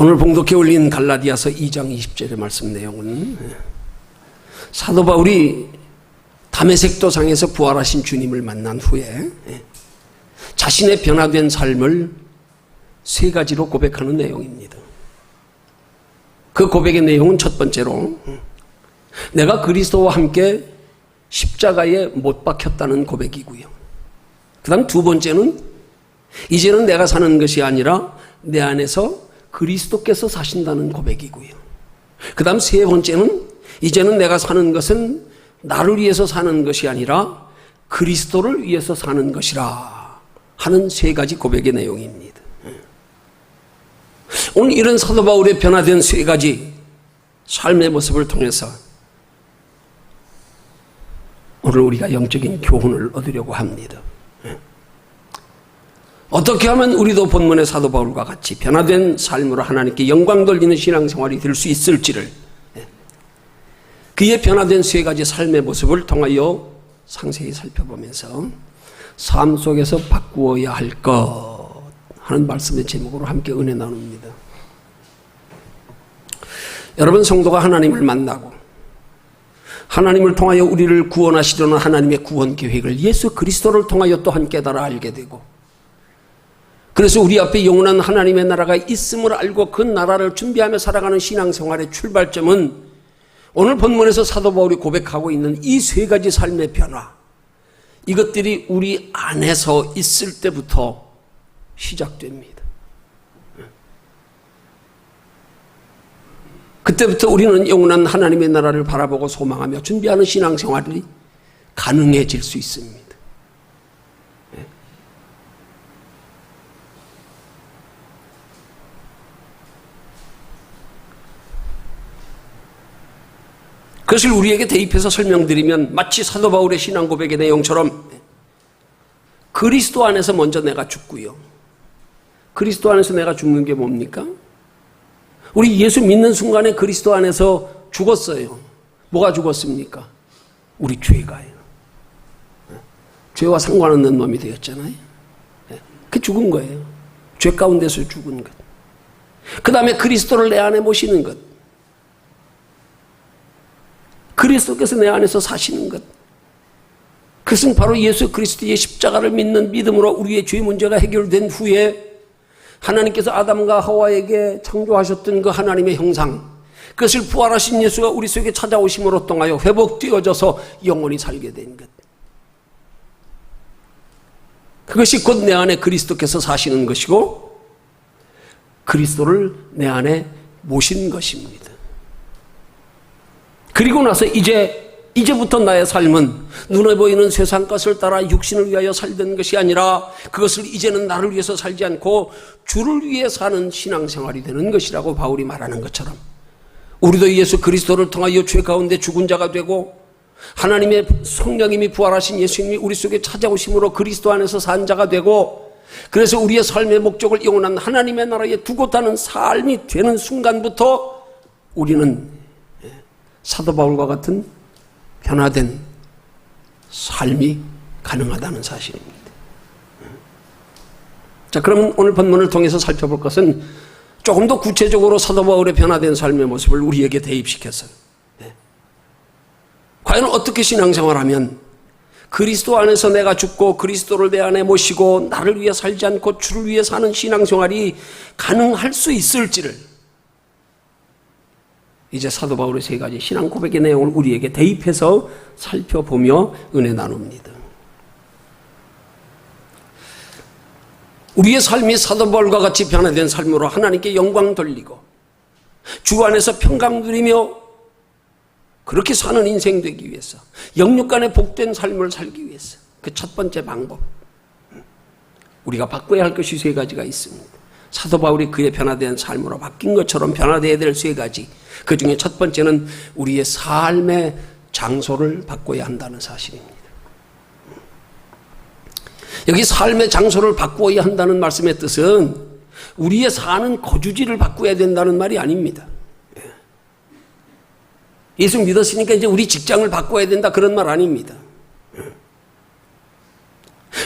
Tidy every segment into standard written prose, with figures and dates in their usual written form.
오늘 봉독해 올린 갈라디아서 2장 20절의 말씀 내용은 사도 바울이 다메섹 도상에서 부활하신 주님을 만난 후에 자신의 변화된 삶을 세 가지로 고백하는 내용입니다. 그 고백의 내용은 첫 번째로 내가 그리스도와 함께 십자가에 못 박혔다는 고백이고요. 그 다음 두 번째는 이제는 내가 사는 것이 아니라 내 안에서 그리스도께서 사신다는 고백이고요. 그 다음 세 번째는 이제는 내가 사는 것은 나를 위해서 사는 것이 아니라 그리스도를 위해서 사는 것이라 하는 세 가지 고백의 내용입니다. 오늘 이런 사도 바울의 변화된 세 가지 삶의 모습을 통해서 오늘 우리가 영적인 교훈을 얻으려고 합니다. 어떻게 하면 우리도 본문의 사도 바울과 같이 변화된 삶으로 하나님께 영광 돌리는 신앙생활이 될 수 있을지를 그의 변화된 세 가지 삶의 모습을 통하여 상세히 살펴보면서 삶 속에서 바꾸어야 할 것 하는 말씀의 제목으로 함께 은혜 나눕니다. 여러분, 성도가 하나님을 만나고 하나님을 통하여 우리를 구원하시려는 하나님의 구원 계획을 예수 그리스도를 통하여 또한 깨달아 알게 되고, 그래서 우리 앞에 영원한 하나님의 나라가 있음을 알고 그 나라를 준비하며 살아가는 신앙생활의 출발점은 오늘 본문에서 사도 바울이 고백하고 있는 이 세 가지 삶의 변화, 이것들이 우리 안에서 있을 때부터 시작됩니다. 그때부터 우리는 영원한 하나님의 나라를 바라보고 소망하며 준비하는 신앙생활이 가능해질 수 있습니다. 그것을 우리에게 대입해서 설명드리면 마치 사도 바울의 신앙 고백의 내용처럼 그리스도 안에서 먼저 내가 죽고요. 그리스도 안에서 내가 죽는 게 뭡니까? 우리 예수 믿는 순간에 그리스도 안에서 죽었어요. 뭐가 죽었습니까? 우리 죄가요. 죄와 상관없는 놈이 되었잖아요. 그 죽은 거예요. 죄 가운데서 죽은 것. 그 다음에 그리스도를 내 안에 모시는 것. 그리스도께서 내 안에서 사시는 것. 그것은 바로 예수 그리스도의 십자가를 믿는 믿음으로 우리의 죄 문제가 해결된 후에 하나님께서 아담과 하와에게 창조하셨던 그 하나님의 형상, 그것을 부활하신 예수가 우리 속에 찾아오심으로 통하여 회복되어져서 영원히 살게 된 것. 그것이 곧 내 안에 그리스도께서 사시는 것이고 그리스도를 내 안에 모신 것입니다. 그리고 나서 이제부터 나의 삶은 눈에 보이는 세상 것을 따라 육신을 위하여 살던 것이 아니라 그것을 이제는 나를 위해서 살지 않고 주를 위해 사는 신앙생활이 되는 것이라고 바울이 말하는 것처럼 우리도 예수 그리스도를 통하여 죄 가운데 죽은 자가 되고 하나님의 성령님이 부활하신 예수님이 우리 속에 찾아오심으로 그리스도 안에서 산 자가 되고, 그래서 우리의 삶의 목적을 영원한 하나님의 나라에 두고 사는 삶이 되는 순간부터 우리는 사도 바울과 같은 변화된 삶이 가능하다는 사실입니다. 자, 그러면 오늘 본문을 통해서 살펴볼 것은 조금 더 구체적으로 사도 바울의 변화된 삶의 모습을 우리에게 대입시켜서 과연 어떻게 신앙생활하면 그리스도 안에서 내가 죽고 그리스도를 내 안에 모시고 나를 위해 살지 않고 주를 위해 사는 신앙생활이 가능할 수 있을지를 이제 사도 바울의 세 가지 신앙 고백의 내용을 우리에게 대입해서 살펴보며 은혜 나눕니다. 우리의 삶이 사도 바울과 같이 변화된 삶으로 하나님께 영광 돌리고 주 안에서 평강 누리며 그렇게 사는 인생 되기 위해서, 영육간의 복된 삶을 살기 위해서 그 첫 번째 방법, 우리가 바꿔야 할 것이 세 가지가 있습니다. 사도 바울이 그의 변화된 삶으로 바뀐 것처럼 변화되어야 될 세 가지, 그 중에 첫 번째는 우리의 삶의 장소를 바꿔야 한다는 사실입니다. 여기 삶의 장소를 바꾸어야 한다는 말씀의 뜻은 우리의 사는 거주지를 바꿔야 된다는 말이 아닙니다. 예수 믿었으니까 이제 우리 직장을 바꿔야 된다, 그런 말 아닙니다.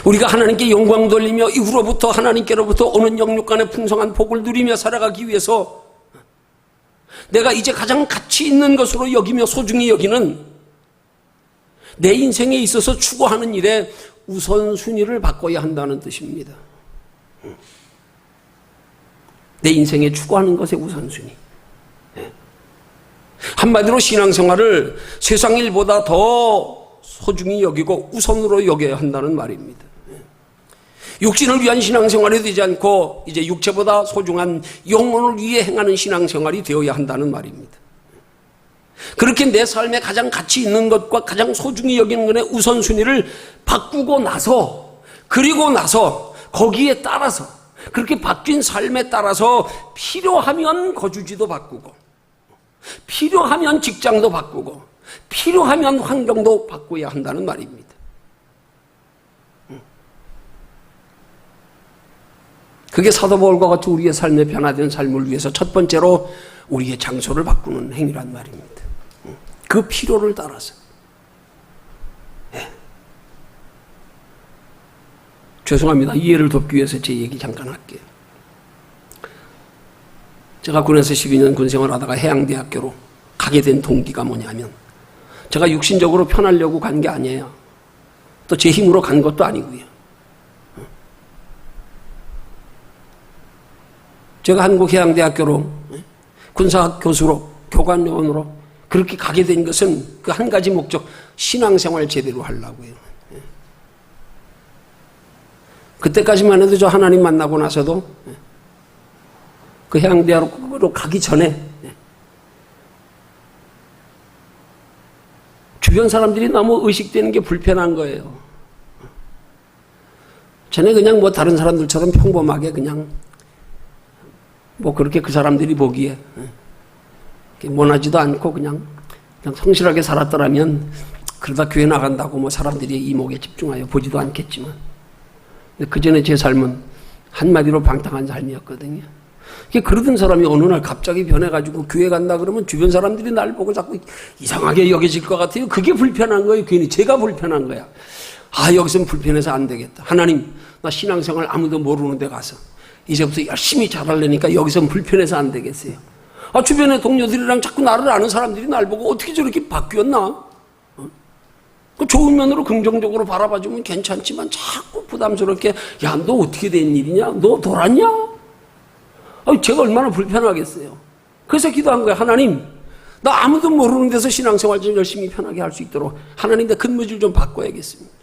우리가 하나님께 영광 돌리며 이후로부터 하나님께로부터 오는 영육간의 풍성한 복을 누리며 살아가기 위해서 내가 이제 가장 가치 있는 것으로 여기며 소중히 여기는 내 인생에 있어서 추구하는 일에 우선순위를 바꿔야 한다는 뜻입니다. 내 인생에 추구하는 것의 우선순위. 한마디로 신앙생활을 세상 일보다 더 소중히 여기고 우선으로 여겨야 한다는 말입니다. 육신을 위한 신앙생활이 되지 않고 이제 육체보다 소중한 영혼을 위해 행하는 신앙생활이 되어야 한다는 말입니다. 그렇게 내 삶에 가장 가치 있는 것과 가장 소중히 여기는 것의 우선순위를 바꾸고 나서, 그리고 나서 거기에 따라서, 그렇게 바뀐 삶에 따라서 필요하면 거주지도 바꾸고, 필요하면 직장도 바꾸고, 필요하면 환경도 바꿔야 한다는 말입니다. 그게 사도 바울과 같이 우리의 삶의 변화된 삶을 위해서 첫 번째로 우리의 장소를 바꾸는 행위란 말입니다. 그 필요를 따라서. 죄송합니다. 이해를 돕기 위해서 제 얘기 잠깐 할게요. 제가 군에서 12년 군생활 하다가 해양대학교로 가게 된 동기가 뭐냐면, 제가 육신적으로 편하려고 간 게 아니에요. 또 제 힘으로 간 것도 아니고요. 제가 한국해양대학교로 군사학 교수로, 교관요원으로 그렇게 가게 된 것은 그 한 가지 목적, 신앙생활 제대로 하려고요. 그때까지만 해도 저 하나님 만나고 나서도 그 해양대학으로 가기 전에 주변 사람들이 너무 의식되는 게 불편한 거예요. 전에 그냥 뭐 다른 사람들처럼 평범하게 그냥 뭐 그렇게 그 사람들이 보기에 모나지도 않고 그냥 성실하게 살았더라면 그러다 교회 나간다고 뭐 사람들이 이목에 집중하여 보지도 않겠지만, 그 전에 제 삶은 한마디로 방탕한 삶이었거든요. 그러던 사람이 어느 날 갑자기 변해가지고 교회 간다 그러면 주변 사람들이 날 보고 자꾸 이상하게 여겨질 것 같아요. 그게 불편한 거예요. 괜히 제가 불편한 거야. 아, 여기서는 불편해서 안 되겠다. 하나님, 나 신앙생활 아무도 모르는 데 가서 이제부터 열심히 잘하려니까 여기서는 불편해서 안 되겠어요. 아, 주변의 동료들이랑 자꾸 나를 아는 사람들이 날 보고 어떻게 저렇게 바뀌었나? 그 좋은 면으로 긍정적으로 바라봐주면 괜찮지만 자꾸 부담스럽게, 야, 너 어떻게 된 일이냐? 너 돌았냐? 아, 제가 얼마나 불편하겠어요. 그래서 기도한 거예요. 하나님, 나 아무도 모르는 데서 신앙생활 좀 열심히 편하게 할 수 있도록 하나님, 내 근무질 좀 바꿔야겠습니다.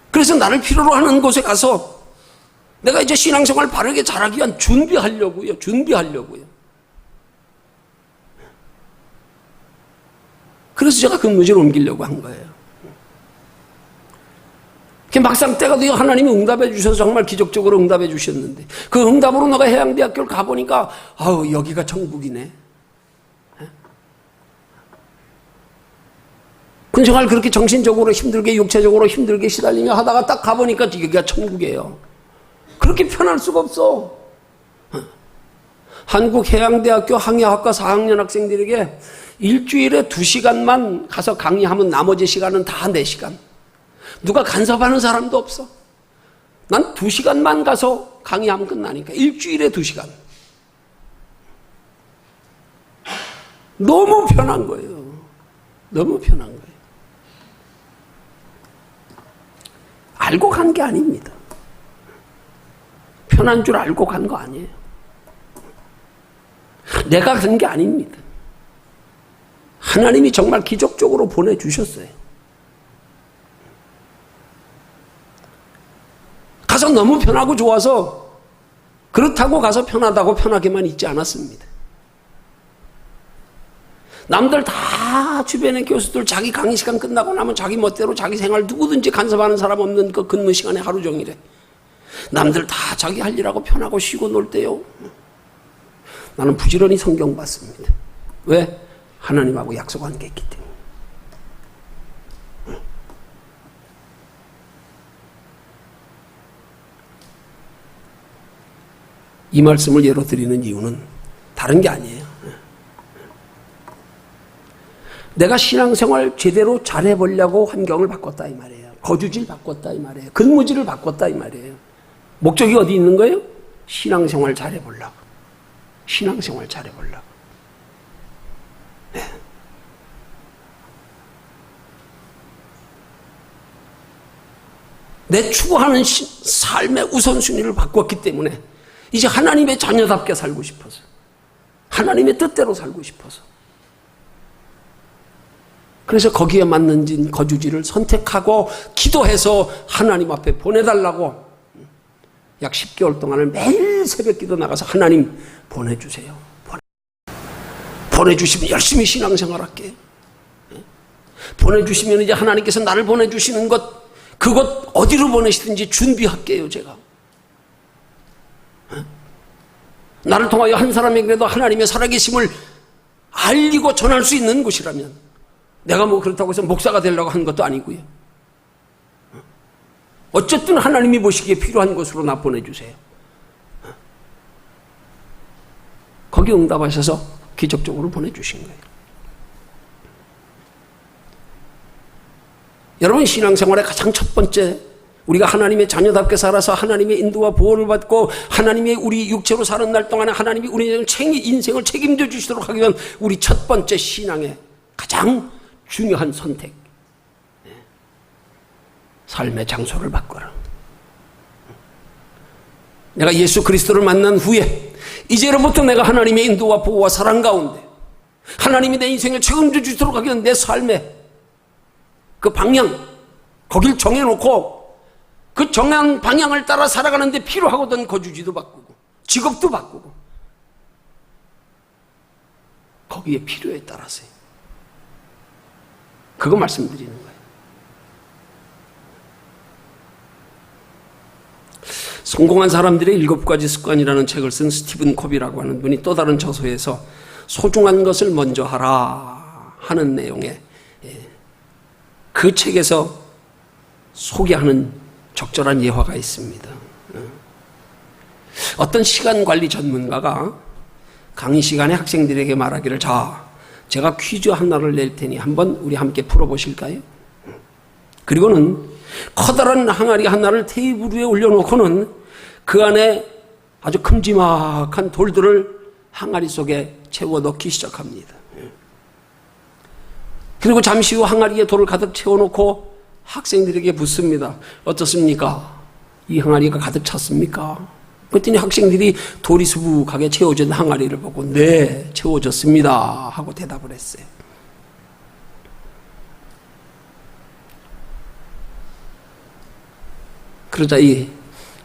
그래서 나를 필요로 하는 곳에 가서 내가 이제 신앙생활 바르게 잘하기 위한 준비하려고요. 그래서 제가 근무지를 옮기려고 한 거예요. 막상 때가 되어 하나님이 응답해 주셔서 정말 기적적으로 응답해 주셨는데, 그 응답으로 내가 해양대학교를 가보니까 아우, 여기가 천국이네. 군생활 그렇게 정신적으로 힘들게, 육체적으로 힘들게 시달리며 하다가 딱 가보니까 여기가 천국이에요. 그렇게 편할 수가 없어. 한국해양대학교 항해학과 4학년 학생들에게 일주일에 2시간만 가서 강의하면 나머지 시간은 다 4시간. 누가 간섭하는 사람도 없어. 난 2시간만 가서 강의하면 끝나니까. 일주일에 2시간. 너무 편한 거예요. 너무 편한 거예요. 알고 간 게 아닙니다. 편한 줄 알고 간 거 아니에요. 내가 간 게 아닙니다. 하나님이 정말 기적적으로 보내주셨어요. 가서 너무 편하고 좋아서, 그렇다고 가서 편하다고 편하게만 있지 않았습니다. 남들 다 주변의 교수들 자기 강의 시간 끝나고 나면 자기 멋대로 자기 생활 누구든지 간섭하는 사람 없는 그 근무 시간에 하루 종일에 남들 다 자기 할 일하고 편하고 쉬고 놀 때요, 나는 부지런히 성경 봤습니다. 왜? 하나님하고 약속한 게 있기 때문에. 이 말씀을 예로 드리는 이유는 다른 게 아니에요. 내가 신앙생활 제대로 잘해보려고 환경을 바꿨다 이 말이에요. 거주지를 바꿨다 이 말이에요. 근무지를 바꿨다 이 말이에요. 목적이 어디 있는 거예요? 신앙생활 잘해보려고. 신앙생활 잘해보려고. 네. 내 추구하는 삶의 우선순위를 바꿨기 때문에 이제 하나님의 자녀답게 살고 싶어서, 하나님의 뜻대로 살고 싶어서, 그래서 거기에 맞는 거주지를 선택하고 기도해서 하나님 앞에 보내달라고 약 10개월 동안을 매일 새벽 기도 나가서 하나님 보내주세요. 보내주시면 열심히 신앙생활 할게요. 보내주시면 이제 하나님께서 나를 보내주시는 것, 그것 어디로 보내시든지 준비할게요, 제가. 나를 통하여 한 사람에게라도 하나님의 살아계심을 알리고 전할 수 있는 곳이라면, 내가 뭐 그렇다고 해서 목사가 되려고 한 것도 아니고요. 어쨌든 하나님이 보시기에 필요한 곳으로 나 보내주세요. 거기 응답하셔서 기적적으로 보내주신 거예요. 여러분, 신앙생활의 가장 첫 번째, 우리가 하나님의 자녀답게 살아서 하나님의 인도와 보호를 받고 하나님의 우리 육체로 사는 날 동안에 하나님이 우리 인생을 책임져 주시도록 하기 위한 우리 첫 번째 신앙의 가장 중요한 선택, 삶의 장소를 바꿔라. 내가 예수 그리스도를 만난 후에 이제로부터 내가 하나님의 인도와 보호와 사랑 가운데 하나님이 내 인생을 책임져 주시도록 하기 위한 내 삶의 그 방향, 거길 정해놓고 그 정한 방향을 따라 살아가는데 필요하거든. 거주지도 바꾸고 직업도 바꾸고 거기에 필요에 따라서요. 그거 말씀드리는 거예요. 성공한 사람들의 7가지 습관이라는 책을 쓴 스티븐 코비라고 하는 분이 또 다른 저서에서 소중한 것을 먼저 하라 하는 내용의 그 책에서 소개하는 적절한 예화가 있습니다. 어떤 시간관리 전문가가 강의 시간에 학생들에게 말하기를, 자, 제가 퀴즈 하나를 낼 테니 한번 우리 함께 풀어보실까요? 그리고는 커다란 항아리 하나를 테이블 위에 올려놓고는 그 안에 아주 큼지막한 돌들을 항아리 속에 채워 넣기 시작합니다. 그리고 잠시 후 항아리에 돌을 가득 채워놓고 학생들에게 묻습니다. 어떻습니까? 이 항아리가 가득 찼습니까? 그랬더니 학생들이 돌이 수북하게 채워진 항아리를 보고 네, 채워졌습니다 하고 대답을 했어요. 그러자 이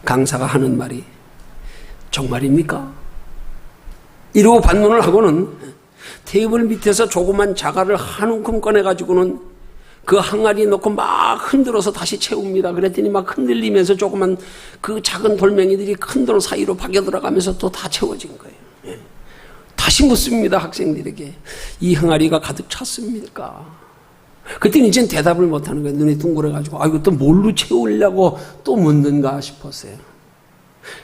강사가 하는 말이, 정말입니까? 이러고 반문을 하고는 테이블 밑에서 조그만 자갈을 한 움큼 꺼내가지고는 그 항아리에 넣고 막 흔들어서 다시 채웁니다. 그랬더니 막 흔들리면서 조그만 그 작은 돌멩이들이 큰 돌 사이로 박여 들어가면서 또 다 채워진 거예요. 다시 묻습니다. 학생들에게. 이 항아리가 가득 찼습니까? 그때는 이젠 대답을 못하는 거예요. 눈이 둥그래가지고 이거 또 뭘로 채우려고 또 묻는가 싶었어요.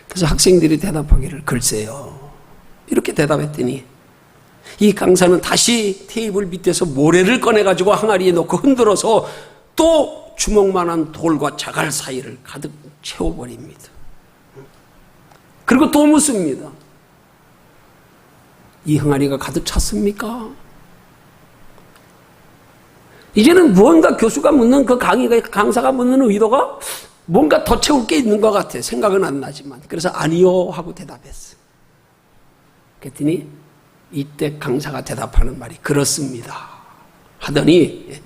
그래서 학생들이 대답하기를, 글쎄요, 이렇게 대답했더니 이 강사는 다시 테이블 밑에서 모래를 꺼내가지고 항아리에 넣고 흔들어서 또 주먹만한 돌과 자갈 사이를 가득 채워버립니다. 그리고 또 묻습니다. 이 항아리가 가득 찼습니까? 이제는 무언가 교수가 묻는 그 강사가 묻는 의도가 뭔가 더 채울 게 있는 것 같아. 생각은 안 나지만. 그래서 아니요 하고 대답했어요. 그랬더니 이때 강사가 대답하는 말이, 그렇습니다 하더니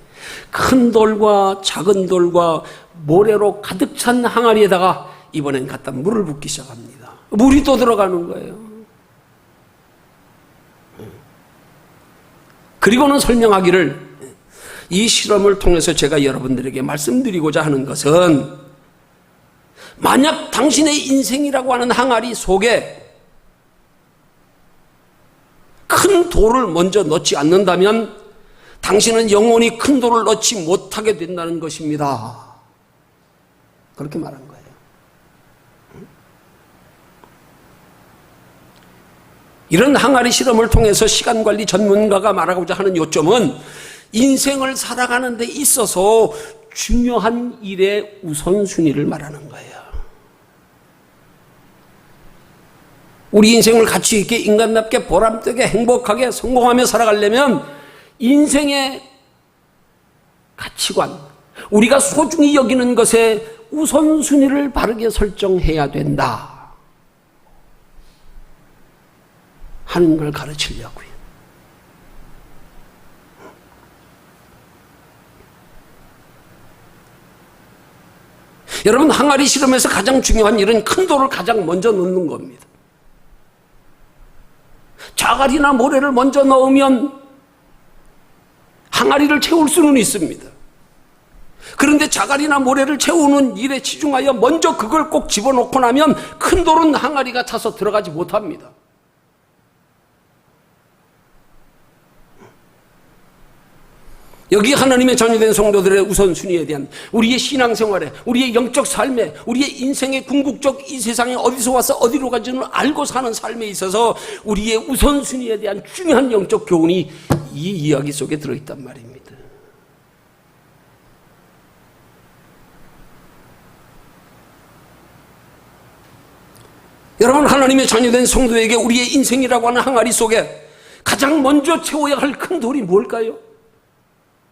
큰 돌과 작은 돌과 모래로 가득 찬 항아리에다가 이번엔 갖다 물을 붓기 시작합니다. 물이 또 들어가는 거예요. 그리고는 설명하기를, 이 실험을 통해서 제가 여러분들에게 말씀드리고자 하는 것은, 만약 당신의 인생이라고 하는 항아리 속에 큰 돌을 먼저 넣지 않는다면 당신은 영원히 큰 돌을 넣지 못하게 된다는 것입니다. 그렇게 말한 거예요. 이런 항아리 실험을 통해서 시간관리 전문가가 말하고자 하는 요점은, 인생을 살아가는 데 있어서 중요한 일의 우선순위를 말하는 거예요. 우리 인생을 가치 있게 인간답게 보람되게 행복하게 성공하며 살아가려면 인생의 가치관, 우리가 소중히 여기는 것에 우선순위를 바르게 설정해야 된다 하는 걸 가르치려고요. 여러분, 항아리 실험에서 가장 중요한 일은 큰 돌을 가장 먼저 넣는 겁니다. 자갈이나 모래를 먼저 넣으면 항아리를 채울 수는 있습니다. 그런데 자갈이나 모래를 채우는 일에 치중하여 먼저 그걸 꼭 집어넣고 나면 큰 돌은 항아리가 차서 들어가지 못합니다. 여기 하나님의 자녀된 성도들의 우선순위에 대한 우리의 신앙생활에, 우리의 영적 삶에, 우리의 인생의 궁극적 이 세상에 어디서 와서 어디로 가지는 알고 사는 삶에 있어서 우리의 우선순위에 대한 중요한 영적 교훈이 이 이야기 속에 들어있단 말입니다. 여러분, 하나님의 자녀된 성도에게 우리의 인생이라고 하는 항아리 속에 가장 먼저 채워야 할 큰 돌이 뭘까요?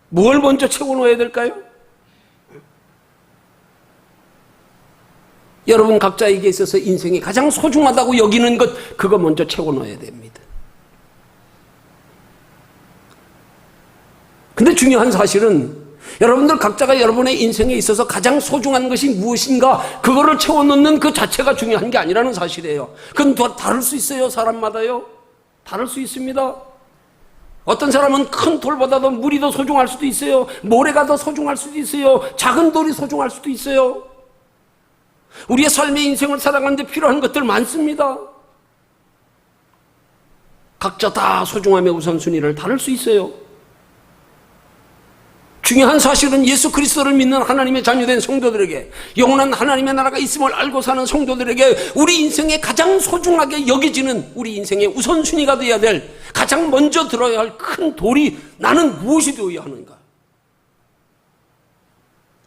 뭘 먼저 채워놓아야 될까요? 여러분 각자에게 있어서 인생이 가장 소중하다고 여기는 것, 그거 먼저 채워놓아야 됩니다. 근데 중요한 사실은 여러분들 각자가 여러분의 인생에 있어서 가장 소중한 것이 무엇인가, 그거를 채워넣는 그 자체가 중요한 게 아니라는 사실이에요. 그건 다를 수 있어요. 사람마다요. 다를 수 있습니다. 어떤 사람은 큰 돌보다도 물이 더 소중할 수도 있어요. 모래가 더 소중할 수도 있어요. 작은 돌이 소중할 수도 있어요. 우리의 삶의 인생을 살아가는데 필요한 것들 많습니다. 각자 다 소중함의 우선순위를 다를 수 있어요. 중요한 사실은 예수 그리스도를 믿는 하나님의 자녀된 성도들에게, 영원한 하나님의 나라가 있음을 알고 사는 성도들에게 우리 인생에 가장 소중하게 여겨지는, 우리 인생의 우선순위가 되어야 될, 가장 먼저 들어야 할 큰 돌이 나는 무엇이 되어야 하는가,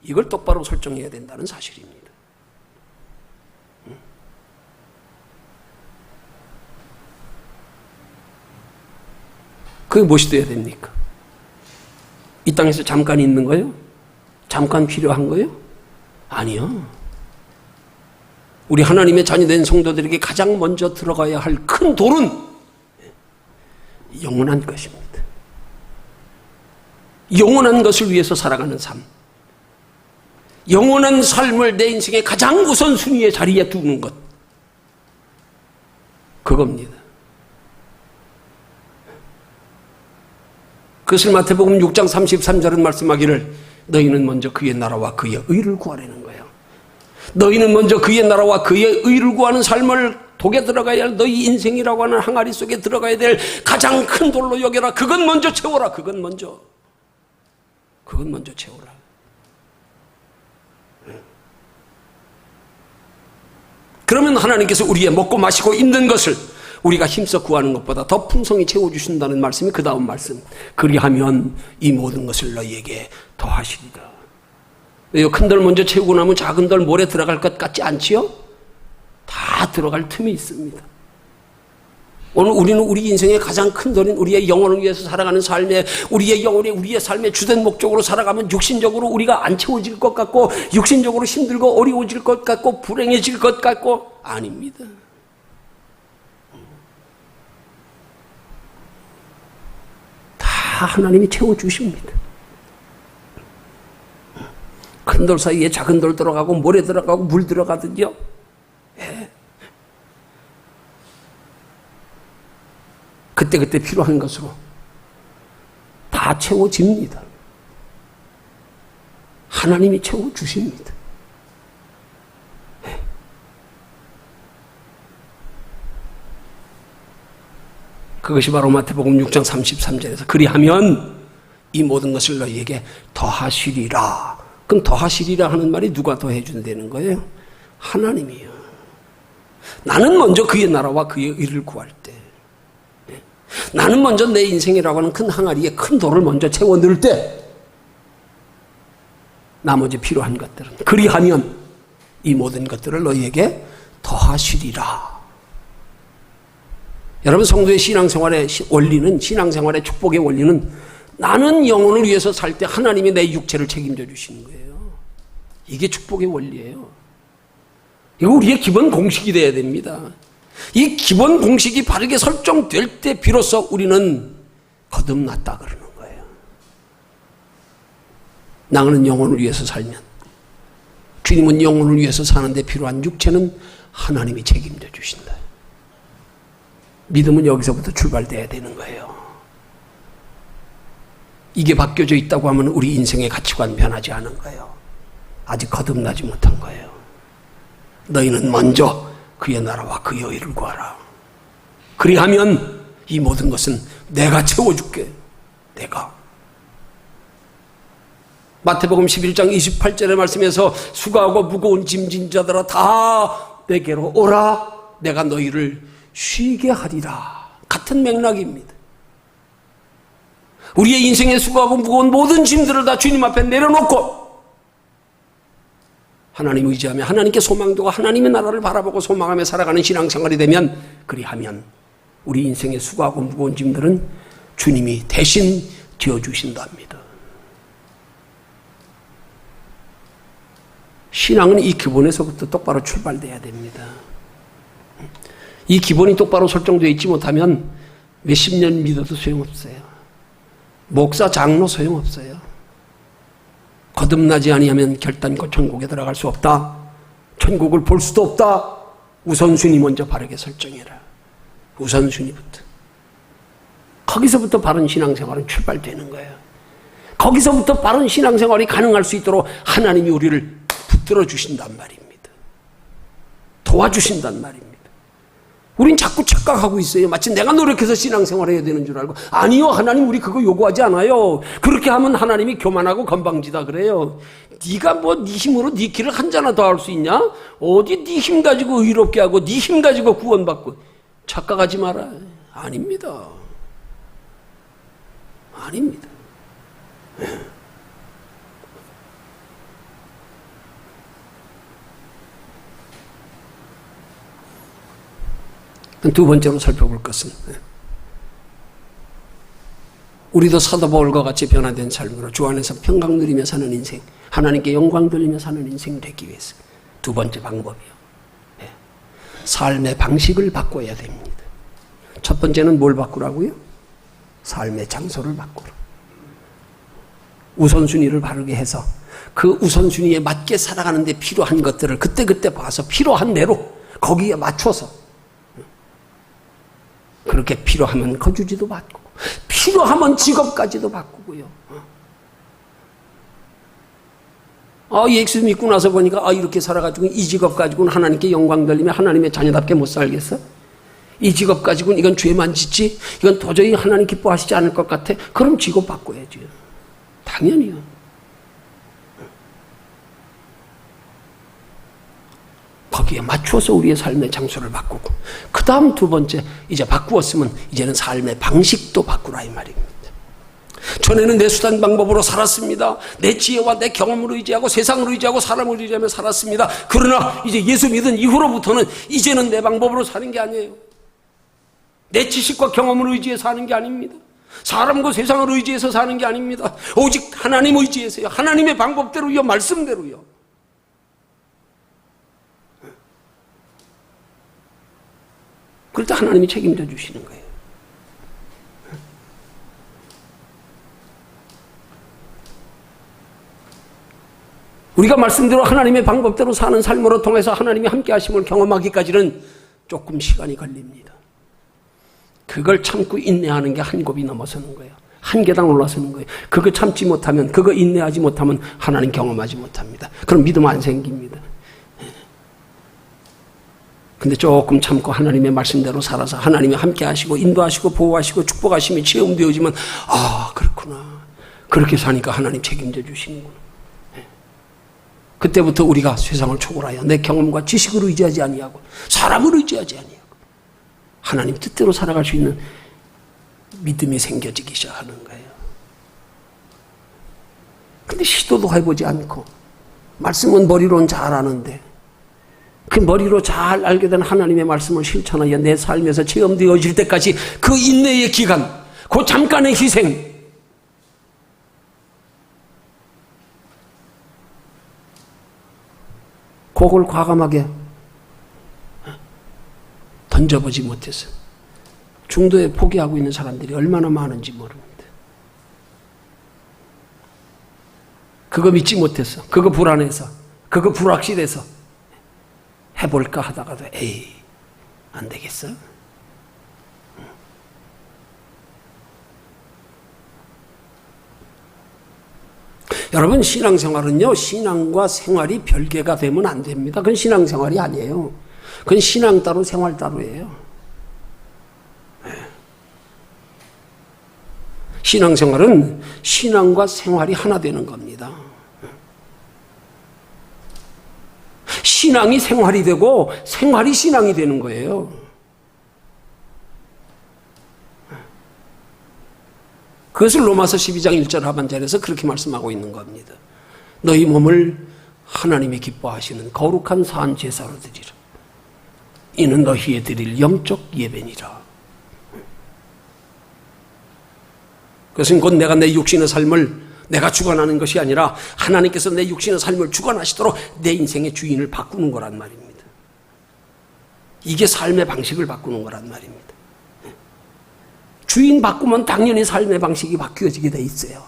이걸 똑바로 설정해야 된다는 사실입니다. 그게 무엇이 되어야 됩니까? 이 땅에서 잠깐 있는 거예요? 잠깐 필요한 거예요? 아니요. 우리 하나님의 자녀된 성도들에게 가장 먼저 들어가야 할 큰 돌은 영원한 것입니다. 영원한 것을 위해서 살아가는 삶, 영원한 삶을 내 인생의 가장 우선순위의 자리에 두는 것, 그겁니다. 그것을 마태복음 6장 33절은 말씀하기를, 너희는 먼저 그의 나라와 그의 의를 구하라는 거예요. 너희는 먼저 그의 나라와 그의 의를 구하는 삶을 독에 들어가야 할, 너희 인생이라고 하는 항아리 속에 들어가야 될 가장 큰 돌로 여겨라. 그건 먼저 채워라. 그건 먼저 채워라. 그러면 하나님께서 우리의 먹고 마시고 입는 것을 우리가 힘써 구하는 것보다 더 풍성히 채워주신다는 말씀이 그 다음 말씀. 그리하면 이 모든 것을 너희에게 더하시리라. 큰 돌 먼저 채우고 나면 작은 돌 모래 들어갈 것 같지 않지요? 다 들어갈 틈이 있습니다. 오늘 우리는 우리 인생의 가장 큰 돌인 우리의 영혼을 위해서 살아가는 삶에, 우리의 영혼이 우리의 삶의 주된 목적으로 살아가면 육신적으로 우리가 안 채워질 것 같고, 육신적으로 힘들고 어려워질 것 같고, 불행해질 것 같고, 아닙니다. 다 하나님이 채워주십니다. 큰 돌 사이에 작은 돌 들어가고 모래 들어가고 물 들어가든요. 예. 그때그때 필요한 것으로 다 채워집니다. 하나님이 채워주십니다. 예. 그것이 바로 마태복음 6장 33절에서 그리하면 이 모든 것을 너희에게 더하시리라. 그럼 더하시리라 하는 말이 누가 더해준다는 거예요? 하나님이요. 나는 먼저 그의 나라와 그의 의를 구할 때, 나는 먼저 내 인생이라고 하는 큰 항아리에 큰 돌을 먼저 채워 넣을 때, 나머지 필요한 것들은, 그리하면 이 모든 것들을 너희에게 더하시리라. 여러분, 성도의 신앙생활의 원리는, 신앙생활의 축복의 원리는 나는 영혼을 위해서 살 때 하나님이 내 육체를 책임져 주시는 거예요. 이게 축복의 원리예요. 이거 우리의 기본 공식이 돼야 됩니다. 이 기본 공식이 바르게 설정될 때 비로소 우리는 거듭났다 그러는 거예요. 나는 영혼을 위해서 살면, 주님은 영혼을 위해서 사는데 필요한 육체는 하나님이 책임져 주신다. 믿음은 여기서부터 출발돼야 되는 거예요. 이게 바뀌어져 있다고 하면 우리 인생의 가치관 변하지 않은 거예요. 아직 거듭나지 못한 거예요. 너희는 먼저 그의 나라와 그의 의를 구하라. 그리하면 이 모든 것은 내가 채워줄게. 내가. 마태복음 11장 28절의 말씀에서 수고하고 무거운 짐진 자들아 다 내게로 오라. 내가 너희를 쉬게 하리라. 같은 맥락입니다. 우리의 인생에 수고하고 무거운 모든 짐들을 다 주님 앞에 내려놓고 하나님 의지하며 하나님께 소망두고 하나님의 나라를 바라보고 소망하며 살아가는 신앙생활이 되면, 그리하면 우리 인생에 수고하고 무거운 짐들은 주님이 대신 지어주신답니다. 신앙은 이 기본에서부터 똑바로 출발돼야 됩니다. 이 기본이 똑바로 설정되어 있지 못하면 몇십 년 믿어도 소용없어요. 목사, 장로 소용없어요. 거듭나지 아니하면 결단코 천국에 들어갈 수 없다. 천국을 볼 수도 없다. 우선순위 먼저 바르게 설정해라. 우선순위부터. 거기서부터 바른 신앙생활은 출발되는 거예요. 거기서부터 바른 신앙생활이 가능할 수 있도록 하나님이 우리를 붙들어 주신단 말입니다. 도와주신단 말입니다. 우린 자꾸 착각하고 있어요. 마치 내가 노력해서 신앙생활을 해야 되는 줄 알고. 아니요, 하나님 우리 그거 요구하지 않아요. 그렇게 하면 하나님이 교만하고 건방지다 그래요. 네가 뭐 네 힘으로 네 길을 한 자나 더 할 수 있냐? 어디 네 힘 가지고 의롭게 하고 네 힘 가지고 구원받고. 착각하지 마라. 아닙니다. 아닙니다. 두 번째로 살펴볼 것은, 우리도 사도 바울과 같이 변화된 삶으로 주 안에서 평강 누리며 사는 인생, 하나님께 영광 돌리며 사는 인생 되기 위해서 두 번째 방법이요. 삶의 방식을 바꿔야 됩니다. 첫 번째는 뭘 바꾸라고요? 삶의 장소를 바꾸라. 우선순위를 바르게 해서 그 우선순위에 맞게 살아가는 데 필요한 것들을 그때그때 봐서 필요한 대로 거기에 맞춰서, 그렇게 필요하면 거주지도 바꾸고 필요하면 직업까지도 바꾸고요. 예수 믿고 나서 보니까 이렇게 살아가지고 이 직업 가지고는 하나님께 영광 돌리며 하나님의 자녀답게 못 살겠어? 이 직업 가지고는 이건 죄만 짓지? 이건 도저히 하나님 기뻐하시지 않을 것 같아? 그럼 직업 바꿔야죠. 당연히요. 거기에 맞춰서 우리의 삶의 장소를 바꾸고, 그 다음 두 번째, 이제 바꾸었으면 이제는 삶의 방식도 바꾸라 이 말입니다. 전에는 내 수단 방법으로 살았습니다. 내 지혜와 내 경험으로 의지하고 세상으로 의지하고 사람을 의지하며 살았습니다. 그러나 이제 예수 믿은 이후로부터는 이제는 내 방법으로 사는 게 아니에요. 내 지식과 경험으로 의지해서 사는 게 아닙니다. 사람과 세상을 의지해서 사는 게 아닙니다. 오직 하나님 의지해서요. 하나님의 방법대로요. 말씀대로요. 그럴 때 하나님이 책임져 주시는 거예요. 우리가 말씀대로 하나님의 방법대로 사는 삶으로 통해서 하나님이 함께 하심을 경험하기까지는 조금 시간이 걸립니다. 그걸 참고 인내하는 게 한 곱이 넘어서는 거예요. 한 계단 올라서는 거예요. 그거 참지 못하면, 그거 인내하지 못하면 하나님 경험하지 못합니다. 그럼 믿음 안 생깁니다. 근데 조금 참고 하나님의 말씀대로 살아서 하나님이 함께 하시고 인도하시고 보호하시고 축복하심이 체험되어지면, 그렇구나. 그렇게 사니까 하나님 책임져 주시는구나. 그때부터 우리가 세상을 초월하여 내 경험과 지식을 의지하지 아니하고 사람을 의지하지 아니하고 하나님 뜻대로 살아갈 수 있는 믿음이 생겨지기 시작하는 거예요. 근데 시도도 해보지 않고, 말씀은 머리로는 잘 아는데 그 머리로 잘 알게 된 하나님의 말씀을 실천하여 내 삶에서 체험되어질 때까지 그 인내의 기간, 그 잠깐의 희생, 그걸 과감하게 던져보지 못해서 중도에 포기하고 있는 사람들이 얼마나 많은지 모릅니다. 그거 믿지 못해서, 그거 불안해서, 그거 불확실해서 해볼까 하다가도 에이, 안 되겠어? 여러분, 신앙생활은요, 신앙과 생활이 별개가 되면 안 됩니다. 그건 신앙생활이 아니에요. 그건 신앙 따로 생활 따로예요. 신앙생활은 신앙과 생활이 하나 되는 겁니다. 신앙이 생활이 되고 생활이 신앙이 되는 거예요. 그것을 로마서 12장 1절 하반절에서 그렇게 말씀하고 있는 겁니다. 너희 몸을 하나님이 기뻐하시는 거룩한 산 제사로 드리라. 이는 너희의 드릴 영적 예배니라. 그것은 곧 내가 내 육신의 삶을 내가 주관하는 것이 아니라 하나님께서 내 육신의 삶을 주관하시도록 내 인생의 주인을 바꾸는 거란 말입니다. 이게 삶의 방식을 바꾸는 거란 말입니다. 주인 바꾸면 당연히 삶의 방식이 바뀌어지게 돼 있어요.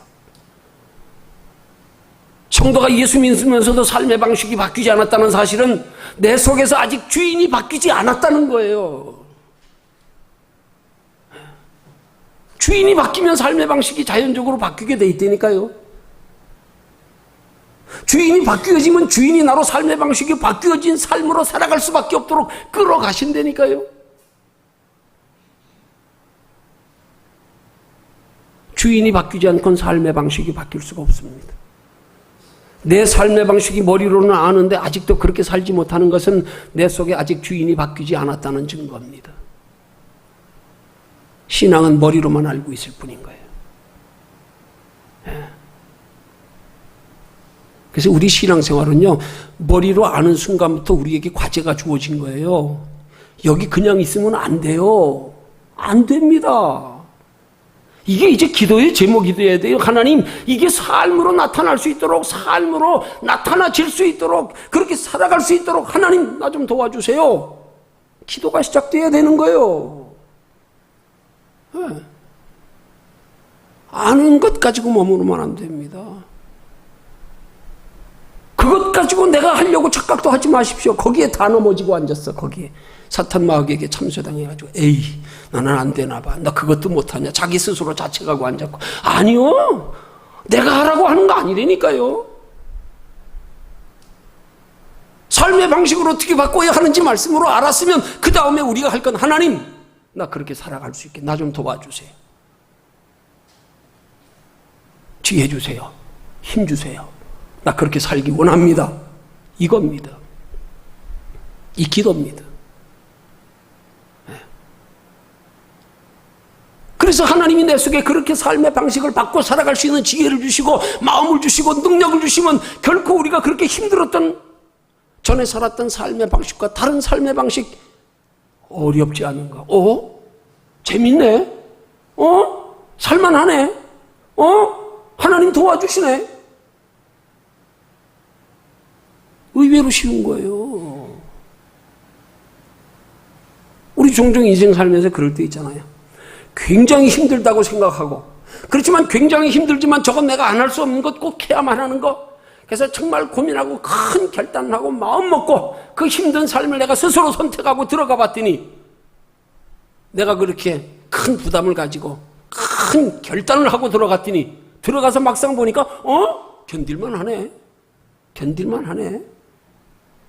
성도가 예수 믿으면서도 삶의 방식이 바뀌지 않았다는 사실은 내 속에서 아직 주인이 바뀌지 않았다는 거예요. 주인이 바뀌면 삶의 방식이 자연적으로 바뀌게 돼 있다니까요. 주인이 바뀌어지면 주인이 나로 삶의 방식이 바뀌어진 삶으로 살아갈 수밖에 없도록 끌어가신다니까요. 주인이 바뀌지 않고는 삶의 방식이 바뀔 수가 없습니다. 내 삶의 방식이 머리로는 아는데 아직도 그렇게 살지 못하는 것은 내 속에 아직 주인이 바뀌지 않았다는 증거입니다. 신앙은 머리로만 알고 있을 뿐인 거예요. 그래서 우리 신앙생활은요, 머리로 아는 순간부터 우리에게 과제가 주어진 거예요. 여기 그냥 있으면 안 돼요. 안 됩니다. 이게 이제 기도의 제목이 돼야 돼요. 하나님, 이게 삶으로 나타날 수 있도록, 삶으로 나타나질 수 있도록, 그렇게 살아갈 수 있도록 하나님 나 좀 도와주세요. 기도가 시작돼야 되는 거예요. 네. 아는 것 가지고 머무르면 안 됩니다. 그것 가지고 내가 하려고 착각도 하지 마십시오. 거기에 다 넘어지고 앉았어. 거기에 사탄 마귀에게 참소당해가지고 에이, 나는 안 되나 봐. 나 그것도 못하냐. 자기 스스로 자책하고 앉았고. 아니요, 내가 하라고 하는 거 아니라니까요. 삶의 방식을 어떻게 바꿔야 하는지 말씀으로 알았으면 그 다음에 우리가 할 건 하나님, 나 그렇게 살아갈 수 있게 나 좀 도와주세요. 지혜 주세요. 힘 주세요. 나 그렇게 살기 원합니다. 이겁니다. 이 기도입니다. 그래서 하나님이 내 속에 그렇게 삶의 방식을 바꿔 살아갈 수 있는 지혜를 주시고 마음을 주시고 능력을 주시면 결코 우리가 그렇게 힘들었던 전에 살았던 삶의 방식과 다른 삶의 방식 어렵지 않은가? 재밌네? 살만하네? 하나님 도와주시네? 의외로 쉬운 거예요. 우리 종종 인생 살면서 그럴 때 있잖아요. 굉장히 힘들다고 생각하고, 그렇지만 굉장히 힘들지만 저건 내가 안 할 수 없는 것, 꼭 해야만 하는 것, 그래서 정말 고민하고 큰 결단을 하고 마음 먹고 그 힘든 삶을 내가 스스로 선택하고 들어가 봤더니 내가 그렇게 큰 부담을 가지고 큰 결단을 하고 들어갔더니 들어가서 막상 보니까 견딜만 하네. 견딜만 하네.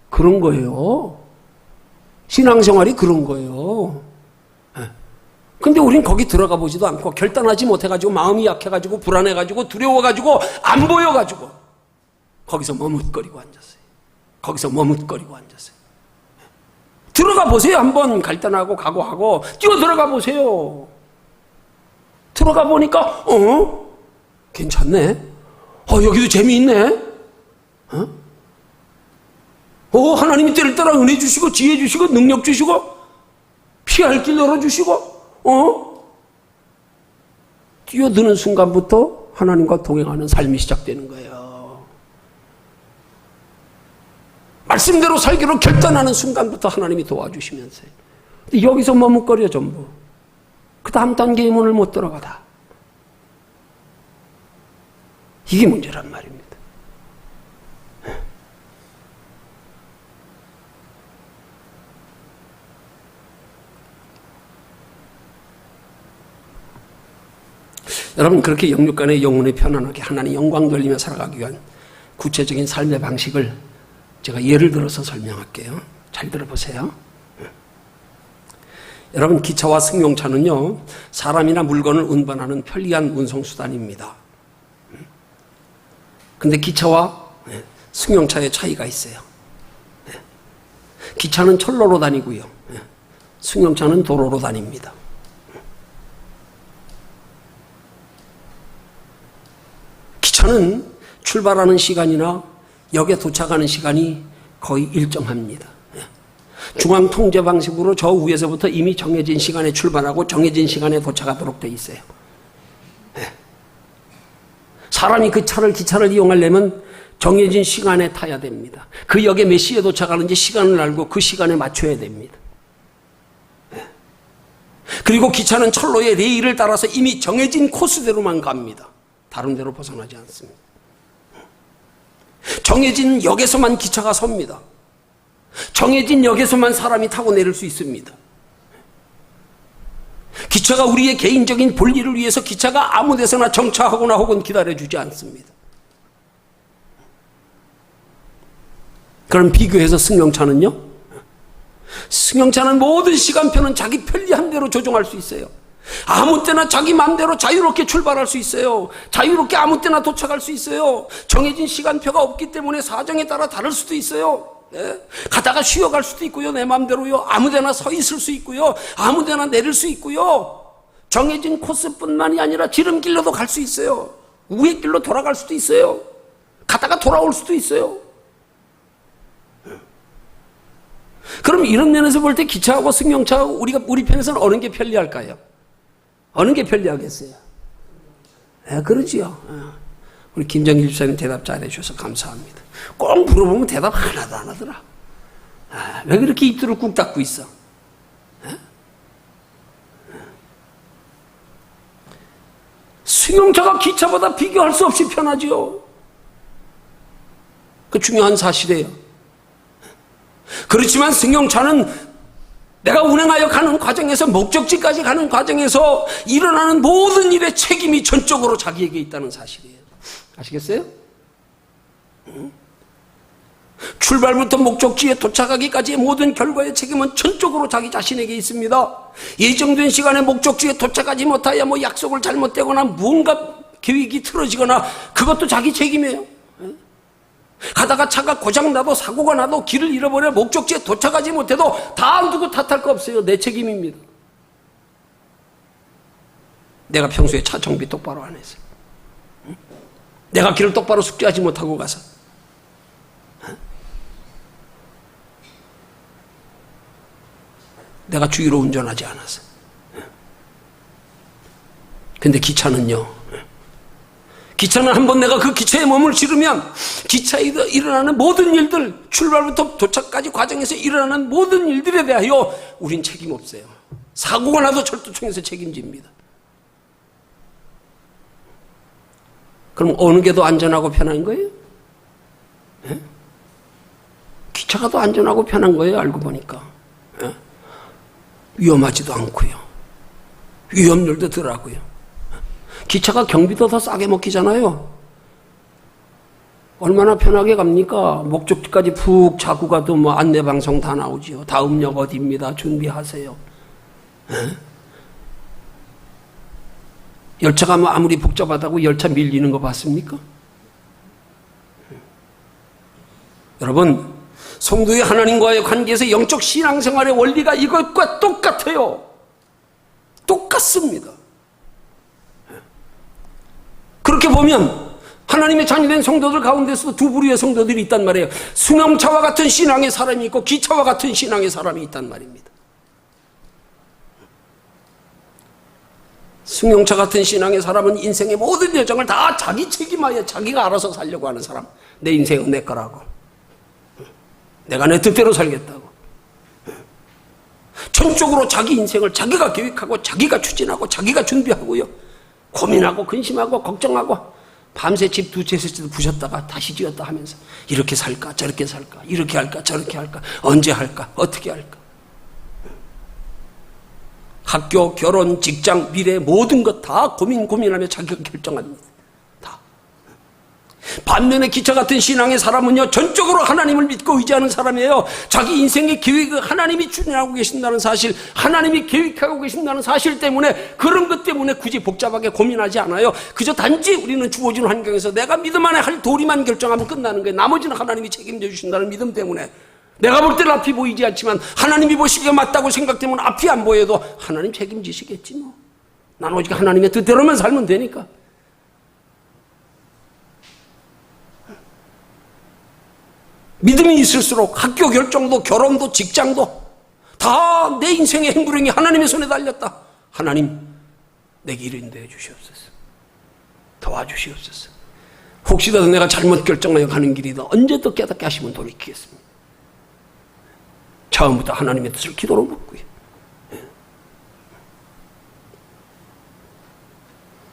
그런 거예요. 신앙생활이 그런 거예요. 근데 우린 거기 들어가 보지도 않고 결단하지 못해가지고 마음이 약해가지고 불안해가지고 두려워가지고 안 보여가지고 거기서 머뭇거리고 앉았어요. 거기서 머뭇거리고 앉았어요. 들어가 보세요. 한번 갈등하고 각오하고 뛰어 들어가 보세요. 들어가 보니까 괜찮네. 여기도 재미있네. 하나님이 때를 따라 은혜 주시고 지혜 주시고 능력 주시고 피할 길 열어주시고 뛰어드는 순간부터 하나님과 동행하는 삶이 시작되는 거예요. 말씀대로 살기로 결단하는 순간부터 하나님이 도와주시면서요. 여기서 머뭇거려 전부. 그 다음 단계의 문을 못 들어가다. 이게 문제란 말입니다. 여러분, 그렇게 영육간의 영혼이 편안하게 하나님 영광 돌리며 살아가기 위한 구체적인 삶의 방식을 제가 예를 들어서 설명할게요. 잘 들어보세요. 여러분, 기차와 승용차는요, 사람이나 물건을 운반하는 편리한 운송수단입니다. 근데 기차와 승용차의 차이가 있어요. 기차는 철로로 다니고요, 승용차는 도로로 다닙니다. 기차는 출발하는 시간이나 역에 도착하는 시간이 거의 일정합니다. 중앙 통제 방식으로 저 위에서부터 이미 정해진 시간에 출발하고 정해진 시간에 도착하도록 돼 있어요. 사람이 그 기차를 이용하려면 정해진 시간에 타야 됩니다. 그 역에 몇 시에 도착하는지 시간을 알고 그 시간에 맞춰야 됩니다. 그리고 기차는 철로의 레일을 따라서 이미 정해진 코스대로만 갑니다. 다른 데로 벗어나지 않습니다. 정해진 역에서만 기차가 섭니다. 정해진 역에서만 사람이 타고 내릴 수 있습니다. 기차가 우리의 개인적인 볼일을 위해서 기차가 아무 데서나 정차하거나 혹은 기다려주지 않습니다. 그럼 비교해서 승용차는요? 승용차는 모든 시간표는 자기 편리한 대로 조정할 수 있어요. 아무 때나 자기 마음대로 자유롭게 출발할 수 있어요. 자유롭게 아무 때나 도착할 수 있어요. 정해진 시간표가 없기 때문에 사정에 따라 다를 수도 있어요. 가다가 쉬어갈 수도 있고요. 내 마음대로요. 아무데나 서 있을 수 있고요. 아무데나 내릴 수 있고요. 정해진 코스뿐만이 아니라 지름길로도 갈 수 있어요. 우회 길로 돌아갈 수도 있어요. 가다가 돌아올 수도 있어요. 그럼 이런 면에서 볼 때 기차하고 승용차하고 우리 편에서는 어느 게 편리할까요? 어느 게 편리하겠어요? 그러지요. 우리 김정길 집사님 대답 잘해 주셔서 감사합니다. 꼭 물어보면 대답 하나도 안 하더라. 왜 그렇게 입술을 꾹 닫고 있어? 승용차가 기차보다 비교할 수 없이 편하지요. 그 중요한 사실이에요. 그렇지만 승용차는 내가 운행하여 가는 과정에서 목적지까지 가는 과정에서 일어나는 모든 일의 책임이 전적으로 자기에게 있다는 사실이에요. 아시겠어요? 출발부터 목적지에 도착하기까지의 모든 결과의 책임은 전적으로 자기 자신에게 있습니다. 예정된 시간에 목적지에 도착하지 못하여 약속을 잘못되거나 무언가 계획이 틀어지거나 그것도 자기 책임이에요. 가다가 차가 고장나도 사고가 나도 길을 잃어버려 목적지에 도착하지 못해도 다 누구 탓할 거 없어요. 내 책임입니다. 내가 평소에 차 정비 똑바로 안 해서, 내가 길을 똑바로 숙지하지 못하고 가서, 내가 주의로 운전하지 않아서. 근데 기차는요, 기차는 한번 내가 그 기차에 몸을 실으면 기차에 일어나는 모든 일들, 출발부터 도착까지 과정에서 일어나는 모든 일들에 대하여 우린 책임 없어요. 사고가 나도 철도청에서 책임집니다. 그럼 어느 게 더 안전하고 편한 거예요? 기차가 더 안전하고 편한 거예요, 알고 보니까. 위험하지도 않고요. 위험률도 덜하고요. 기차가 경비도 더 싸게 먹히잖아요. 얼마나 편하게 갑니까? 목적지까지 푹 자고 가도 안내방송 다 나오지요. 다음 역 어디입니다. 준비하세요. 열차가 아무리 복잡하다고 열차 밀리는 거 봤습니까? 여러분, 성도의 하나님과의 관계에서 영적 신앙생활의 원리가 이것과 똑같아요. 똑같습니다. 그렇게 보면 하나님의 자녀된 성도들 가운데서도 두 부류의 성도들이 있단 말이에요. 승용차와 같은 신앙의 사람이 있고 기차와 같은 신앙의 사람이 있단 말입니다. 승용차 같은 신앙의 사람은 인생의 모든 여정을 다 자기 책임하에 자기가 알아서 살려고 하는 사람. 내 인생은 내 거라고. 내가 내 뜻대로 살겠다고. 전적으로 자기 인생을 자기가 계획하고 자기가 추진하고 자기가 준비하고요. 고민하고 근심하고 걱정하고 밤새 집 두 채 셋째도 부셨다가 다시 지었다 하면서 이렇게 살까 저렇게 살까 이렇게 할까 저렇게 할까 언제 할까 어떻게 할까. 학교, 결혼, 직장, 미래 모든 것 다 고민하며 자기가 결정합니다. 다. 반면에 기차 같은 신앙의 사람은요, 전적으로 하나님을 믿고 의지하는 사람이에요. 자기 인생의 계획을 하나님이 추진하고 계신다는 사실, 하나님이 계획하고 계신다는 사실 때문에 그런 것 때문에 굳이 복잡하게 고민하지 않아요. 그저 단지 우리는 주어진 환경에서 내가 믿음 안에 할 도리만 결정하면 끝나는 거예요. 나머지는 하나님이 책임져 주신다는 믿음 때문에. 내가 볼 때는 앞이 보이지 않지만 하나님이 보시기에 맞다고 생각되면 앞이 안 보여도 하나님 책임지시겠지 뭐. 난 오직 하나님의 뜻대로만 살면 되니까. 믿음이 있을수록 학교 결정도 결혼도 직장도 다 내 인생의 행불행이 하나님의 손에 달렸다. 하나님 내게 이를 인도해 주시옵소서. 도와주시옵소서. 혹시라도 내가 잘못 결정하여 가는 길이다. 언제 또 깨닫게 하시면 돌이키겠습니다. 처음부터 하나님의 뜻을 기도로 묻고요.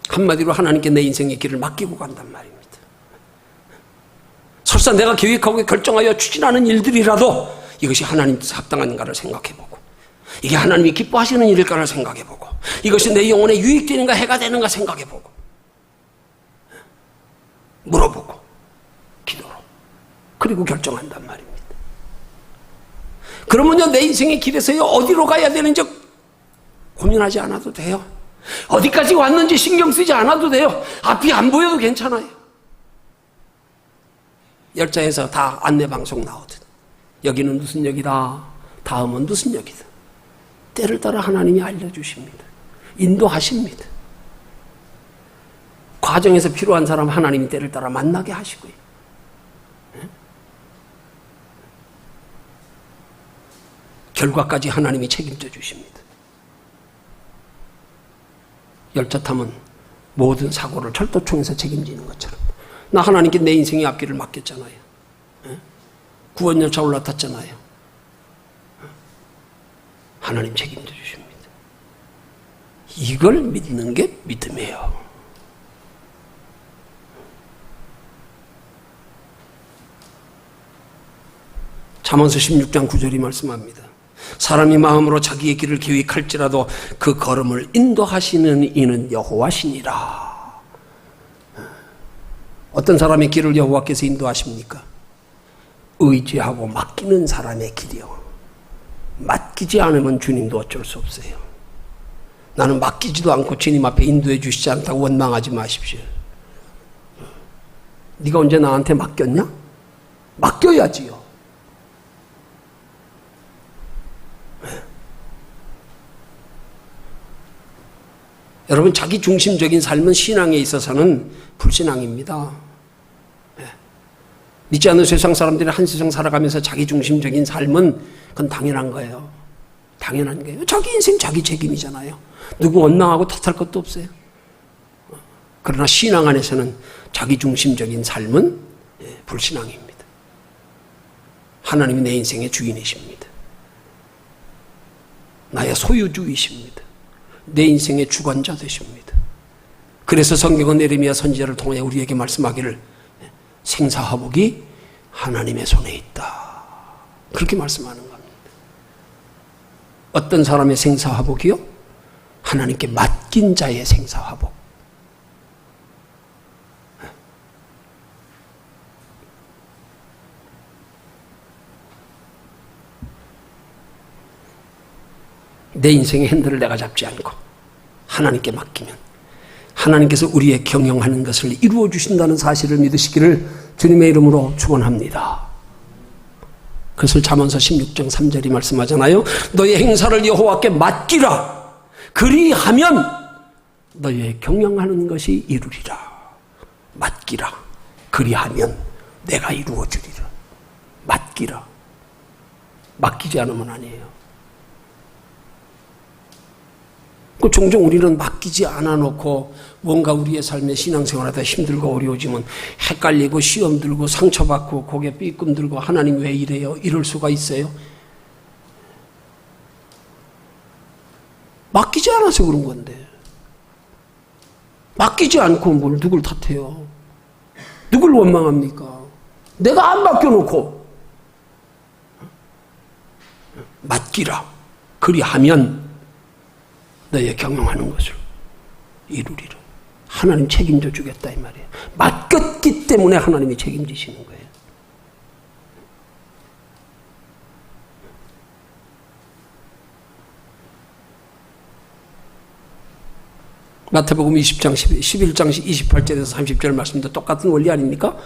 한마디로 하나님께 내 인생의 길을 맡기고 간단 말입니다. 설사 내가 계획하고 결정하여 추진하는 일들이라도 이것이 하나님 뜻에 합당한가를 생각해보고, 이게 하나님이 기뻐하시는 일일까를 생각해보고, 이것이 내 영혼에 유익되는가 해가 되는가 생각해보고, 물어보고 기도로 그리고 결정한단 말입니다. 그러면요, 내 인생의 길에서요, 어디로 가야 되는지 고민하지 않아도 돼요. 어디까지 왔는지 신경 쓰지 않아도 돼요. 앞이 안 보여도 괜찮아요. 열차에서 다 안내방송 나오듯 여기는 무슨 역이다, 다음은 무슨 역이다. 때를 따라 하나님이 알려주십니다. 인도하십니다. 과정에서 필요한 사람 하나님이 때를 따라 만나게 하시고요. 결과까지 하나님이 책임져 주십니다. 열차 타면 모든 사고를 철도청에서 책임지는 것처럼 나 하나님께 내 인생의 앞길을 맡겼잖아요. 구원열차 올라탔잖아요. 하나님 책임져 주십니다. 이걸 믿는 게 믿음이에요. 잠언서 16장 9절이 말씀합니다. 사람이 마음으로 자기의 길을 계획할지라도 그 걸음을 인도하시는 이는 여호와시니라. 어떤 사람의 길을 여호와께서 인도하십니까? 의지하고 맡기는 사람의 길이요. 맡기지 않으면 주님도 어쩔 수 없어요. 나는 맡기지도 않고 주님 앞에 인도해 주시지 않다고 원망하지 마십시오. 네가 언제 나한테 맡겼냐? 맡겨야지요. 여러분, 자기 중심적인 삶은 신앙에 있어서는 불신앙입니다. 믿지 않는 세상 사람들이 한 세상 살아가면서 자기 중심적인 삶은 그건 당연한 거예요. 당연한 거예요. 자기 인생 자기 책임이잖아요. 누구 원망하고 탓할 것도 없어요. 그러나 신앙 안에서는 자기 중심적인 삶은 불신앙입니다. 하나님이 내 인생의 주인이십니다. 나의 소유주이십니다. 내 인생의 주관자 되십니다. 그래서 성경은 예레미야 선지자를 통해 우리에게 말씀하기를 생사화복이 하나님의 손에 있다. 그렇게 말씀하는 겁니다. 어떤 사람의 생사화복이요? 하나님께 맡긴 자의 생사화복. 내 인생의 핸들을 내가 잡지 않고 하나님께 맡기면 하나님께서 우리의 경영하는 것을 이루어 주신다는 사실을 믿으시기를 주님의 이름으로 축원합니다. 그것을 잠언서 16장 3절이 말씀하잖아요. 너의 행사를 여호와께 맡기라. 그리하면 너의 경영하는 것이 이루리라. 맡기라. 그리하면 내가 이루어 주리라. 맡기라. 맡기지 않으면 아니에요. 종종 우리는 맡기지 않아 놓고 뭔가 우리의 삶에 신앙생활하다 힘들고 어려워지면 헷갈리고 시험 들고 상처받고 고개 삐끔 들고 하나님 왜 이래요? 이럴 수가 있어요. 맡기지 않아서 그런 건데. 맡기지 않고 뭘 누굴 탓해요? 누굴 원망합니까? 내가 안 맡겨놓고 맡기라. 그리하면 너의 경영하는 것을 이루리라. 하나님 책임져 주겠다 이 말이에요. 맡겼기 때문에 하나님이 책임지시는 거예요. 마태복음 20장 11장 28절에서 30절 말씀도 똑같은 원리 아닙니까?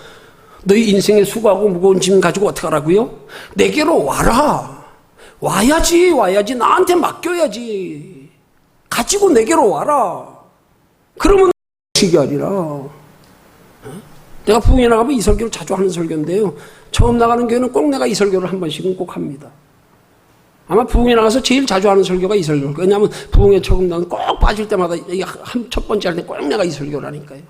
너희 인생에 수고하고 무거운 짐 가지고 어떻게 하라고요? 내게로 와라. 와야지. 나한테 맡겨야지. 가지고 내게로 와라. 그러면 식이 아니라. 내가 부흥회 나가면 이 설교를 자주 하는 설교인데요. 처음 나가는 교회는 꼭 내가 이 설교를 한 번씩은 꼭 합니다. 아마 부흥회 나가서 제일 자주 하는 설교가 이 설교일 거예요. 왜냐하면 부흥회 처음 나가면 꼭 빠질 때마다 첫 번째 할 때 꼭 내가 이 설교를 하니까요.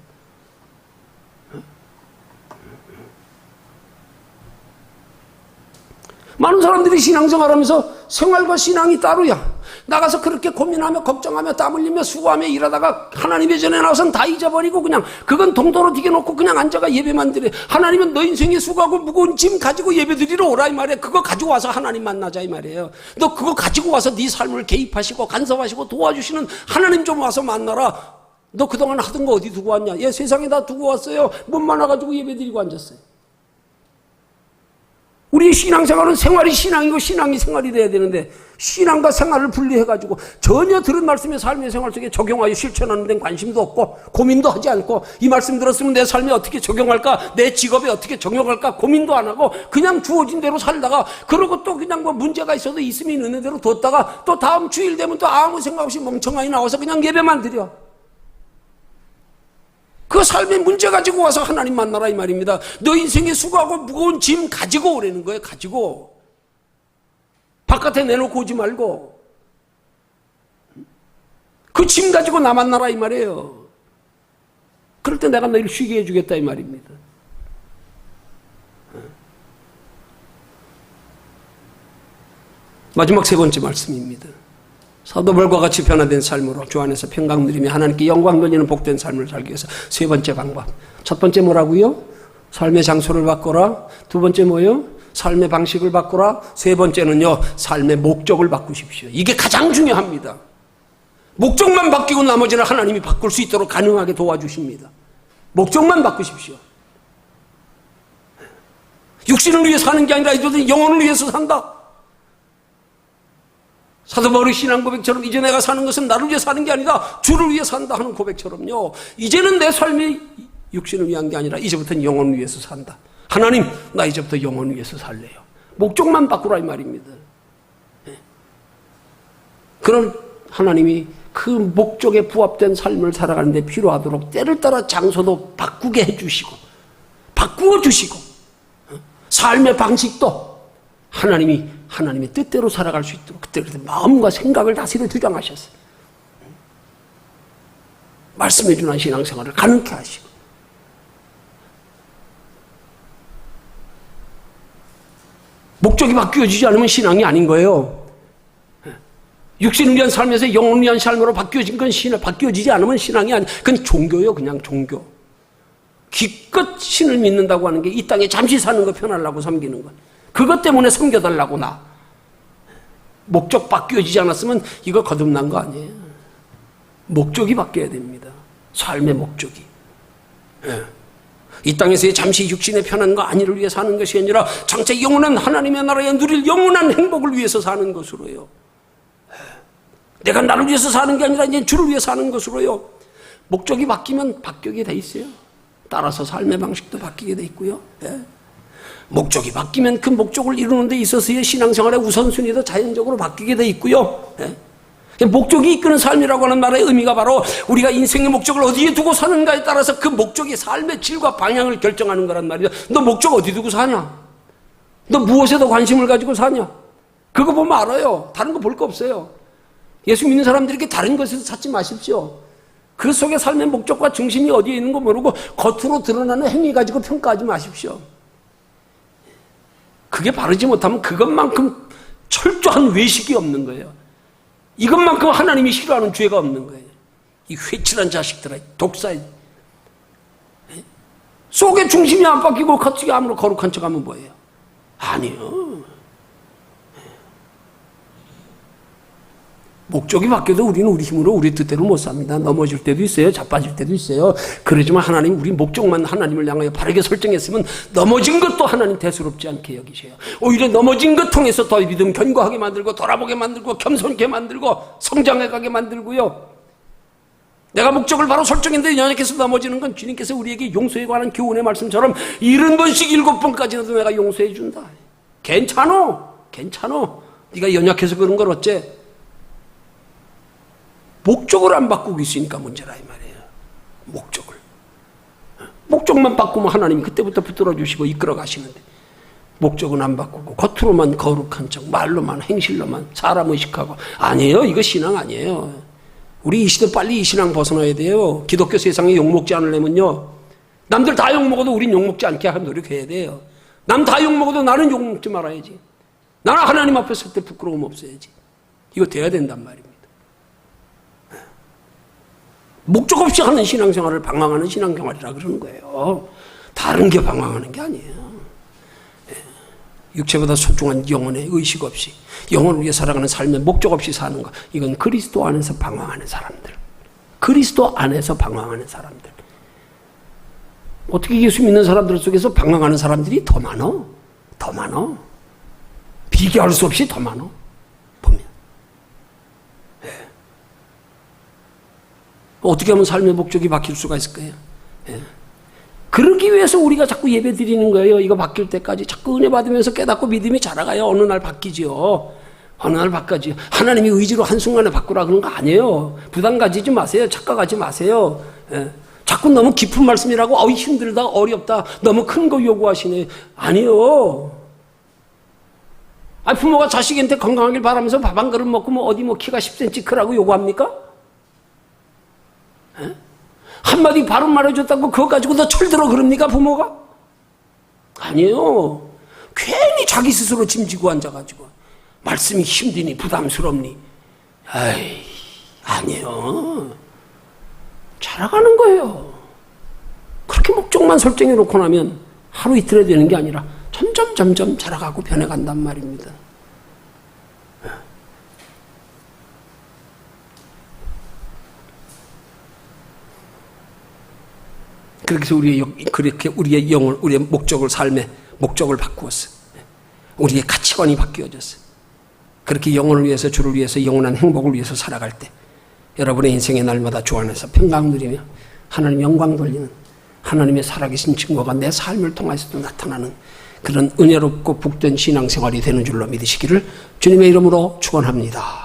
많은 사람들이 신앙생활하면서 생활과 신앙이 따로야. 나가서 그렇게 고민하며 걱정하며 땀 흘리며 수고하며 일하다가 하나님의 전에 나와서는 다 잊어버리고 그냥 그건 동도로 디겨놓고 그냥 앉아가 예배만 드려. 하나님은 너 인생에 수고하고 무거운 짐 가지고 예배 드리러 오라 이 말이야. 그거 가지고 와서 하나님 만나자 이 말이에요. 너 그거 가지고 와서 네 삶을 개입하시고 간섭하시고 도와주시는 하나님 좀 와서 만나라. 너 그동안 하던 거 어디 두고 왔냐? 예, 세상에다 두고 왔어요. 못 많아가지고 예배 드리고 앉았어요. 우리의 신앙생활은 생활이 신앙이고 신앙이 생활이 돼야 되는데 신앙과 생활을 분리해가지고 전혀 들은 말씀의 삶의 생활 속에 적용하여 실천하는 데는 관심도 없고 고민도 하지 않고 이 말씀 들었으면 내 삶에 어떻게 적용할까, 내 직업에 어떻게 적용할까 고민도 안 하고 그냥 주어진 대로 살다가 그러고 또 그냥 뭐 문제가 있어도 있으면 있는 대로 뒀다가 또 다음 주일 되면 또 아무 생각 없이 멍청하게 나와서 그냥 예배만 드려. 그 삶의 문제 가지고 와서 하나님 만나라 이 말입니다. 너 인생에 수고하고 무거운 짐 가지고 오라는 거예요. 가지고. 바깥에 내놓고 오지 말고 그 짐 가지고 나 만나라 이 말이에요. 그럴 때 내가 너희를 쉬게 해주겠다 이 말입니다. 마지막 세 번째 말씀입니다. 사도벌과 같이 변화된 삶으로 주 안에서 평강 누리며 하나님께 영광 돌리는 복된 삶을 살기 위해서 세 번째 방법. 첫 번째 뭐라고요? 삶의 장소를 바꿔라. 두 번째 뭐요? 삶의 방식을 바꿔라. 세 번째는요, 삶의 목적을 바꾸십시오. 이게 가장 중요합니다. 목적만 바뀌고 나머지는 하나님이 바꿀 수 있도록 가능하게 도와주십니다. 목적만 바꾸십시오. 육신을 위해 사는 게 아니라 이들은 영혼을 위해서 산다. 사도 바울의 신앙 고백처럼 이제 내가 사는 것은 나를 위해 사는 게 아니다. 주를 위해 산다 하는 고백처럼요. 이제는 내 삶이 육신을 위한 게 아니라 이제부터는 영혼을 위해서 산다. 하나님, 나 이제부터 영혼을 위해서 살래요. 목적만 바꾸라 이 말입니다. 그런 하나님이 그 목적에 부합된 삶을 살아가는 데 필요하도록 때를 따라 장소도 바꾸게 해주시고 바꾸어 주시고 삶의 방식도 하나님의 뜻대로 살아갈 수 있도록 그때 마음과 생각을 다스려 주장하셨어요. 말씀해 주는 신앙생활을 가능케 하시고 목적이 바뀌어지지 않으면 신앙이 아닌 거예요. 육신을 위한 삶에서 영혼을 위한 삶으로 바뀌어진 건 바뀌어지지 않으면 신앙이 아니, 그건 종교예요. 그냥 종교. 기껏 신을 믿는다고 하는 게 이 땅에 잠시 사는 거 편하려고 섬기는 것. 그것 때문에 섬겨달라고 나. 목적 바뀌어지지 않았으면 이거 거듭난 거 아니에요. 목적이 바뀌어야 됩니다. 삶의 목적이. 이 땅에서의 잠시 육신의 편한 거 안위를 위해 사는 것이 아니라 장차 영원한 하나님의 나라에 누릴 영원한 행복을 위해서 사는 것으로요. 내가 나를 위해서 사는 게 아니라 이제 주를 위해 사는 것으로요. 목적이 바뀌면 바뀌게 돼 있어요. 따라서 삶의 방식도 바뀌게 돼 있고요. 목적이 바뀌면 그 목적을 이루는 데 있어서의 신앙생활의 우선순위도 자연적으로 바뀌게 돼 있고요. 목적이 이끄는 삶이라고 하는 말의 의미가 바로 우리가 인생의 목적을 어디에 두고 사는가에 따라서 그 목적이 삶의 질과 방향을 결정하는 거란 말이야. 너 목적 어디 두고 사냐? 너 무엇에 더 관심을 가지고 사냐? 그거 보면 알아요. 다른 거 볼 거 없어요. 예수 믿는 사람들에게 다른 것에서 찾지 마십시오. 그 속에 삶의 목적과 중심이 어디에 있는 거 모르고 겉으로 드러나는 행위 가지고 평가하지 마십시오. 그게 바르지 못하면 그것만큼 철저한 외식이 없는 거예요. 이것만큼 하나님이 싫어하는 죄가 없는 거예요. 이 회칠한 자식들아, 독사이. 속에 중심이 안 바뀌고 겉이 아무런 거룩한 척하면 뭐예요? 아니요. 목적이 바뀌어도 우리는 우리 힘으로 우리 뜻대로 못 삽니다. 넘어질 때도 있어요. 자빠질 때도 있어요. 그러지만 하나님 우리 목적만 하나님을 향하여 바르게 설정했으면 넘어진 것도 하나님 대수롭지 않게 여기셔요. 오히려 넘어진 것 통해서 더 믿음 견고하게 만들고 돌아보게 만들고 겸손케 만들고 성장해가게 만들고요. 내가 목적을 바로 설정했는데 연약해서 넘어지는 건 주님께서 우리에게 용서에 관한 교훈의 말씀처럼 70번씩 7번까지라도 내가 용서해 준다. 괜찮어. 네가 연약해서 그런 걸 어째? 목적을 안 바꾸고 있으니까 문제라 이 말이에요. 목적만 바꾸면 하나님이 그때부터 붙들어 주시고 이끌어 가시는데 목적은 안 바꾸고 겉으로만 거룩한 척, 말로만 행실로만 사람 의식하고 아니에요. 이거 신앙 아니에요. 우리 이 시대 빨리 이 신앙 벗어나야 돼요. 기독교 세상에 욕먹지 않으려면요, 남들 다 욕먹어도 우린 욕먹지 않게 하는 노력해야 돼요. 남 다 욕먹어도 나는 욕먹지 말아야지. 나는 하나님 앞에 설 때 부끄러움 없어야지. 이거 돼야 된단 말입니다. 목적 없이 하는 신앙생활을 방황하는 신앙생활이라 그러는 거예요. 다른 게 방황하는 게 아니에요. 육체보다 소중한 영혼의 의식 없이 영혼을 위해 살아가는 삶의 목적 없이 사는 것, 이건 그리스도 안에서 방황하는 사람들. 그리스도 안에서 방황하는 사람들. 어떻게 예수 믿는 사람들 속에서 방황하는 사람들이 더 많어? 비교할 수 없이 더 많어. 보면. 어떻게 하면 삶의 목적이 바뀔 수가 있을 거예요? 그러기 위해서 우리가 자꾸 예배 드리는 거예요. 이거 바뀔 때까지 자꾸 은혜 받으면서 깨닫고 믿음이 자라가요. 어느 날 바뀌지요. 하나님이 의지로 한순간에 바꾸라 그런 거 아니에요. 부담 가지지 마세요. 착각하지 마세요. 자꾸 너무 깊은 말씀이라고 힘들다, 어렵다, 너무 큰 거 요구하시네. 아니요. 부모가 자식한테 건강하길 바라면서 밥 한 그릇 먹고 어디 키가 10cm 크라고 요구합니까? 한마디 바로 말해줬다고 그거 가지고 너 철들어 그럽니까, 부모가? 아니에요. 괜히 자기 스스로 짐지고 앉아가지고 말씀이 힘드니 부담스럽니. 아니에요. 자라가는 거예요. 그렇게 목적만 설정해 놓고 나면 하루 이틀에 되는 게 아니라 점점 자라가고 변해간단 말입니다. 그렇게 우리의 영을, 우리의 목적을, 삶의 목적을 바꾸었어요. 우리의 가치관이 바뀌어졌어요. 그렇게 영혼을 위해서, 주를 위해서, 영원한 행복을 위해서 살아갈 때 여러분의 인생의 날마다 주 안에서 평강 누리며 하나님 영광 돌리는 하나님의 살아계신 증거가 내 삶을 통해서도 나타나는 그런 은혜롭고 복된 신앙생활이 되는 줄로 믿으시기를 주님의 이름으로 축원합니다.